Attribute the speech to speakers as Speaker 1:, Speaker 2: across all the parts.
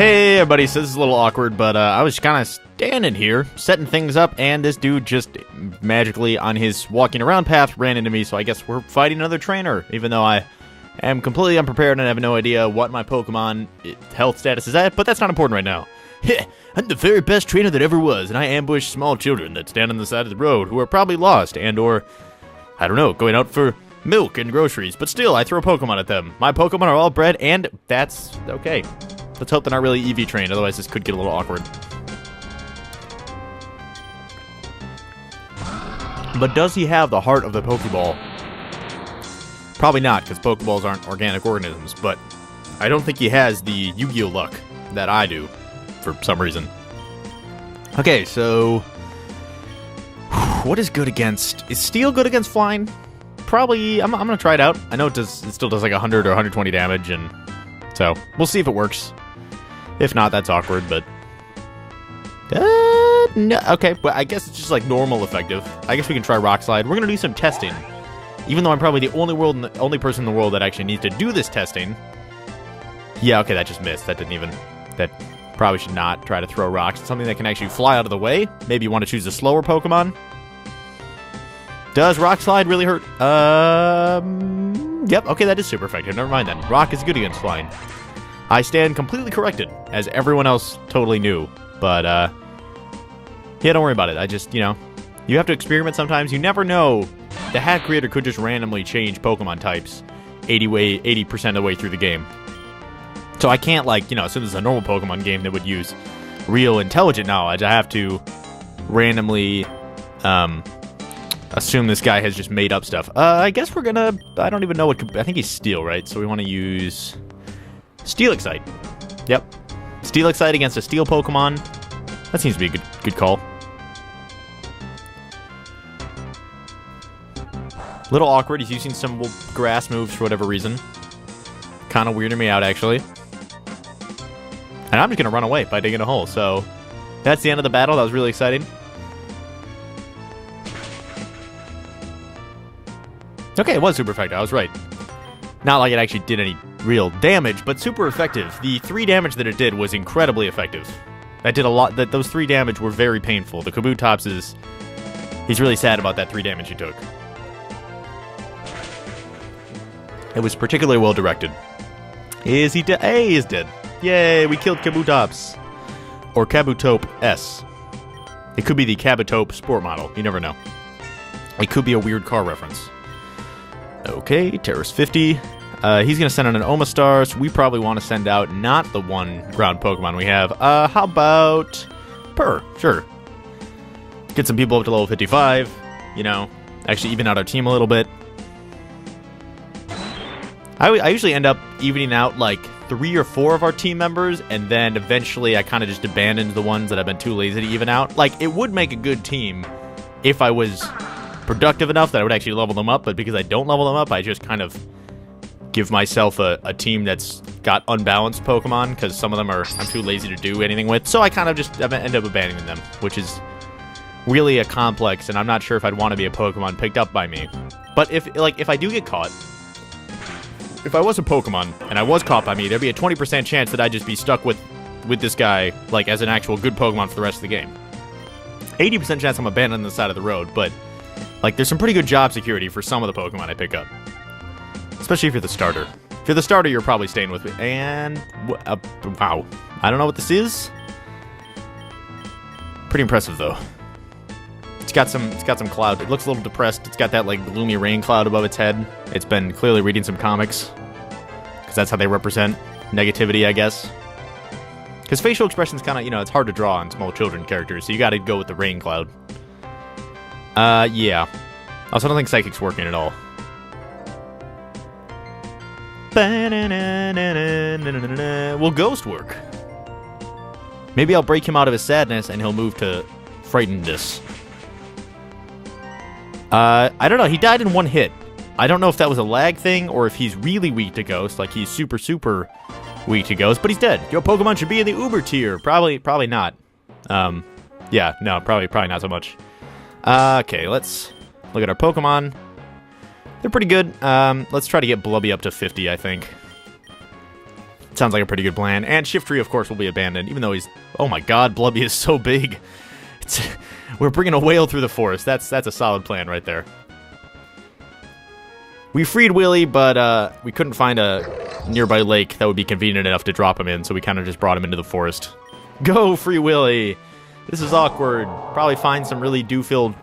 Speaker 1: Hey everybody, so this is a little awkward, but I was kind of standing here, setting things up, and this dude just magically on his walking around path ran into me, so I guess we're fighting another trainer, even though I am completely unprepared and have no idea what my Pokemon health status is at, but that's not important right now. Heh, I'm the very best trainer that ever was, and I ambush small children that stand on the side of the road who are probably lost and or, I don't know, going out for milk and groceries, but still, I throw Pokemon at them. My Pokemon are all bred, and that's okay. Let's hope they're not really EV trained, otherwise this could get a little awkward. But does he have the heart of the Pokeball? Probably not, because Pokeballs aren't organic organisms, but I don't think he has the Yu-Gi-Oh luck that I do, for some reason. Okay, so what is good against... Is Steel good against Flying? Probably, I'm gonna try it out. I know it still does like 100 or 120 damage, and so we'll see if it works. If not, that's awkward, but... no, okay, but I guess it's just like normal effective. I guess we can try Rock Slide. We're gonna do some testing. Even though I'm probably the only person in the world that actually needs to do this testing. Yeah, okay, that just missed. That didn't even... That probably should not try to throw rocks. It's something that can actually fly out of the way. Maybe you want to choose a slower Pokemon. Does Rock Slide really hurt? Yep, okay, that is super effective. Never mind then. Rock is good against Flying. I stand completely corrected, as everyone else totally knew. But, yeah, don't worry about it. I just, you know, you have to experiment sometimes. You never know. The hack creator could just randomly change Pokemon types 80% of the way through the game. So I can't, like, you know, since it's a normal Pokemon game that would use real intelligent knowledge, I have to randomly, assume this guy has just made up stuff. I guess we're gonna... I don't even know what... I think he's Steel, right? So we want to use... Steel Excite. Yep. Steel Excite against a Steel Pokemon. That seems to be a good call. Little awkward. He's using some grass moves for whatever reason. Kind of weirding me out, actually. And I'm just going to run away by digging a hole. So that's the end of the battle. That was really exciting. Okay, it was super effective. I was right. Not like it actually did any real damage, but super effective. The 3 damage that it did was incredibly effective. That did a lot. Those 3 damage were very painful. The Kabutops is... He's really sad about that 3 damage he took. It was particularly well directed. Is he dead? Hey, he's dead. Yay, we killed Kabutops. Or Kabutope S. It could be the Kabutope Sport model. You never know. It could be a weird car reference. Okay, Terrace 50. He's going to send out an Omastar, so we probably want to send out not the one ground Pokemon we have. How about Purr? Sure. Get some people up to level 55. You know, actually even out our team a little bit. I usually end up evening out like 3 or 4 of our team members, and then eventually I kind of just abandoned the ones that I've been too lazy to even out. Like, it would make a good team if I was productive enough that I would actually level them up, but because I don't level them up, I just kind of give myself a team that's got unbalanced Pokemon, because some of them I'm too lazy to do anything with, so I kind of just end up abandoning them, which is really a complex, and I'm not sure if I'd want to be a Pokemon picked up by me. But if I do get caught, if I was a Pokemon and I was caught by me, there'd be a 20% chance that I'd just be stuck with this guy, like, as an actual good Pokemon for the rest of the game. 80% chance I'm abandoning the side of the road, but, like, there's some pretty good job security for some of the Pokemon I pick up. Especially if you're the starter. If you're the starter, you're probably staying with me. And, wow. I don't know what this is. Pretty impressive, though. It's got some cloud. It looks a little depressed. It's got that, like, gloomy rain cloud above its head. It's been clearly reading some comics. Because that's how they represent negativity, I guess. Because facial expressions kind of, you know, it's hard to draw on small children characters, so you gotta go with the rain cloud. Yeah. Also, I don't think Psychic's working at all. Will Ghost work? Maybe I'll break him out of his sadness and he'll move to Frightenedness. I don't know. He died in 1 hit. I don't know if that was a lag thing or if he's really weak to Ghost, like he's super, super weak to Ghost, but he's dead. Your Pokemon should be in the Uber tier. Probably not. Yeah, no, probably not so much. Okay, let's look at our Pokemon. They're pretty good. Let's try to get Blubby up to 50, I think. Sounds like a pretty good plan. And Shiftry, of course, will be abandoned, even though he's... Oh my god, Blubby is so big. We're bringing a whale through the forest. That's a solid plan right there. We freed Willy, but we couldn't find a nearby lake that would be convenient enough to drop him in, so we kind of just brought him into the forest. Go, Free Willy! This is awkward. Probably find some really dew-filled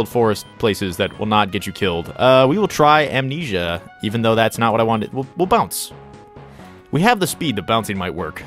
Speaker 1: forest places that will not get you killed. We will try Amnesia, even though that's not what I wanted. We'll bounce. We have the speed that bouncing might work.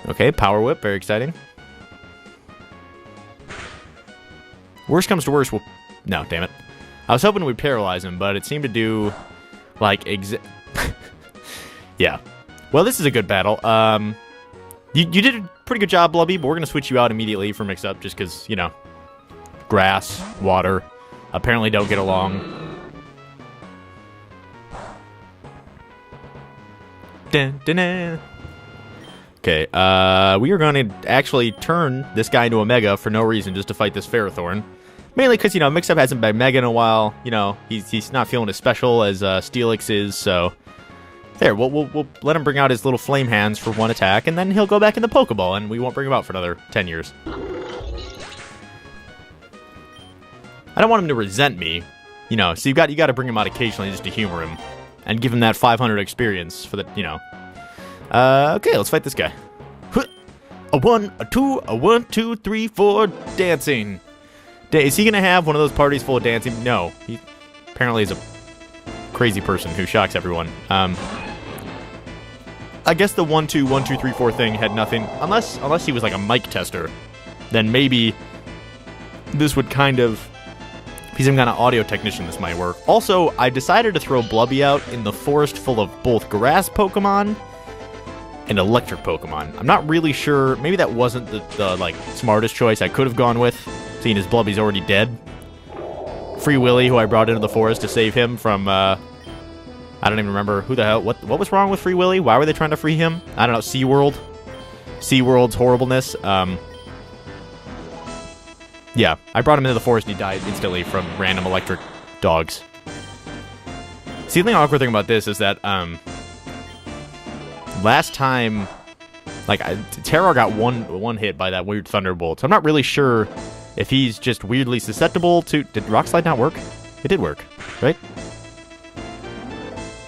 Speaker 1: Okay, Power Whip, very exciting. Worst comes to worst, we'll... No, damn it. I was hoping we'd paralyze him, but it seemed to do, like, yeah. Well, this is a good battle. You did a pretty good job, Blubby, but we're going to switch you out immediately for mix-up, just because, you know, grass, water, apparently don't get along. Dun, dun, dun. Okay, we are going to actually turn this guy into a Mega for no reason, just to fight this Ferrothorn. Mainly because, you know, Mix-Up hasn't been Mega in a while. You know, he's not feeling as special as Steelix is, so... There, we'll let him bring out his little flame hands for one attack, and then he'll go back in the Pokeball, and we won't bring him out for another 10 years. I don't want him to resent me, you know, so you got to bring him out occasionally just to humor him, and give him that 500 experience for the, you know. Okay, let's fight this guy. A 1, a 2, a 1, 2, 3, 4, dancing. Is he gonna have one of those parties full of dancing? No, he apparently is a crazy person who shocks everyone. I guess the 1, 2, 1, 2, 3, 4 thing had nothing, unless he was like a mic tester, then maybe this would kind of, if he's some kind of audio technician, this might work. Also, I decided to throw Blubby out in the forest full of both grass Pokemon and electric Pokemon. I'm not really sure, maybe that wasn't the like smartest choice I could have gone with, seeing as Blubby's already dead. Free Willy, who I brought into the forest to save him from, I don't even remember who the hell, what was wrong with Free Willy? Why were they trying to free him? I don't know, SeaWorld? SeaWorld's horribleness. Yeah, I brought him into the forest and he died instantly from random electric dogs. See, the awkward thing about this is that, last time, like, Terror got one hit by that weird Thunderbolt, so I'm not really sure if he's just weirdly susceptible to... Did Rock Slide not work? It did work, right?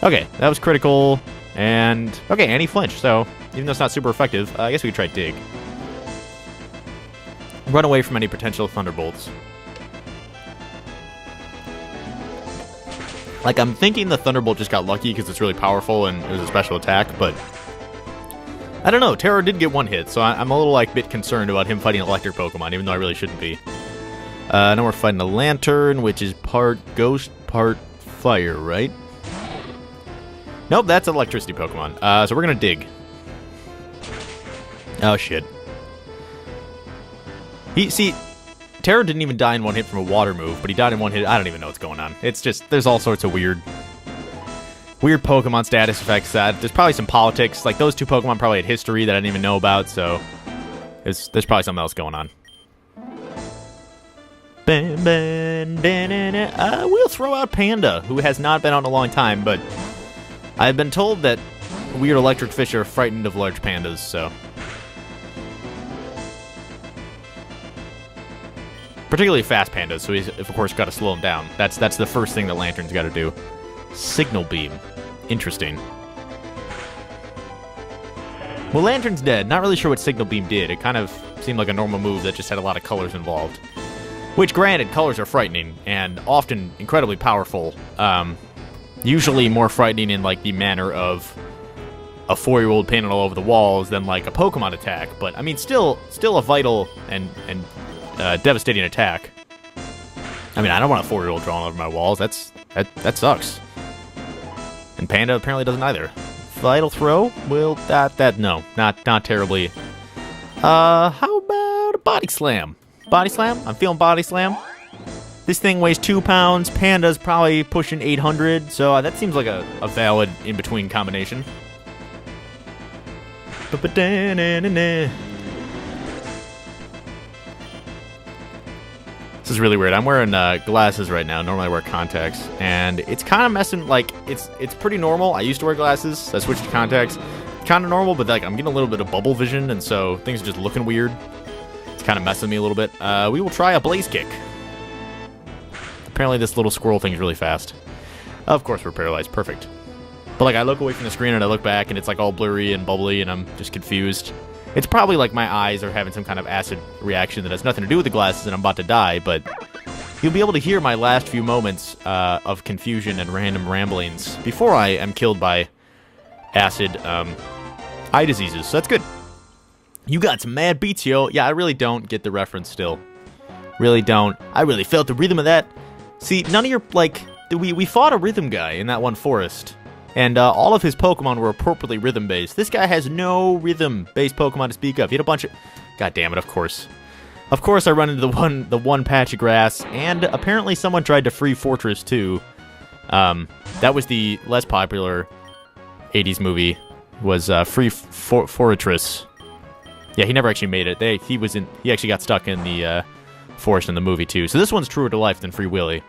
Speaker 1: Okay, that was critical, and... Okay, anti-flinch, so even though it's not super effective, I guess we could try Dig. Run away from any potential Thunderbolts. Like, I'm thinking the Thunderbolt just got lucky because it's really powerful and it was a special attack, but... I don't know, Terror did get one hit, so I'm a little, like, bit concerned about him fighting electric Pokemon, even though I really shouldn't be. Now we're fighting a Lantern, which is part Ghost, part Fire, right? Nope, that's an electricity Pokemon. So we're gonna Dig. Oh, shit. See, Terror didn't even die in one hit from a water move, but he died in one hit. I don't even know what's going on. It's just, there's all sorts of weird Pokemon status effects. There's probably some politics. Like, those two Pokemon probably had history that I didn't even know about, so there's probably something else going on. We'll throw out Panda, who has not been out in a long time, but I've been told that weird electric fish are frightened of large pandas, so... Particularly fast pandas, so he's, of course, got to slow him down. That's the first thing that Lantern's got to do. Signal Beam. Interesting. Well, Lantern's dead. Not really sure what Signal Beam did. It kind of seemed like a normal move that just had a lot of colors involved. Which, granted, colors are frightening, and often incredibly powerful. Usually more frightening in, like, the manner of a 4-year-old painted all over the walls than, like, a Pokemon attack. But, I mean, still a vital and devastating attack. I mean, I don't want a 4-year-old drawing over my walls. That sucks. And Panda apparently doesn't either. Vital Throw? Well, no, not terribly. How about a Body Slam? Body Slam? I'm feeling Body Slam. This thing weighs 2 pounds. Panda's probably pushing 800, so that seems like a valid in-between combination. So is really weird. I'm wearing glasses right now. Normally I wear contacts, and it's kind of messing. Like it's pretty normal. I used to wear glasses. So I switched to contacts. Kind of normal, but like I'm getting a little bit of bubble vision, and so things are just looking weird. It's kind of messing me a little bit. We will try a blaze kick. Apparently this little squirrel thing is really fast. Of course we're paralyzed. Perfect. But like I look away from the screen and I look back and it's like all blurry and bubbly and I'm just confused. It's probably like my eyes are having some kind of acid reaction that has nothing to do with the glasses and I'm about to die, but you'll be able to hear my last few moments of confusion and random ramblings before I am killed by acid eye diseases. So that's good. You got some mad beats, yo. Yeah, I really don't get the reference still. Really don't. I really felt the rhythm of that. See, none of your, like, we fought a rhythm guy in that one forest, and all of his Pokemon were appropriately rhythm-based. This guy has no rhythm-based Pokemon to speak of. He had a bunch of... God damn it, of course. Of course I run into the one patch of grass, and apparently someone tried to free Fortress, too. That was the less popular 80s movie, was Free Fortress. Yeah, he never actually made it. He actually got stuck in the forest in the movie, too. So this one's truer to life than Free Willy.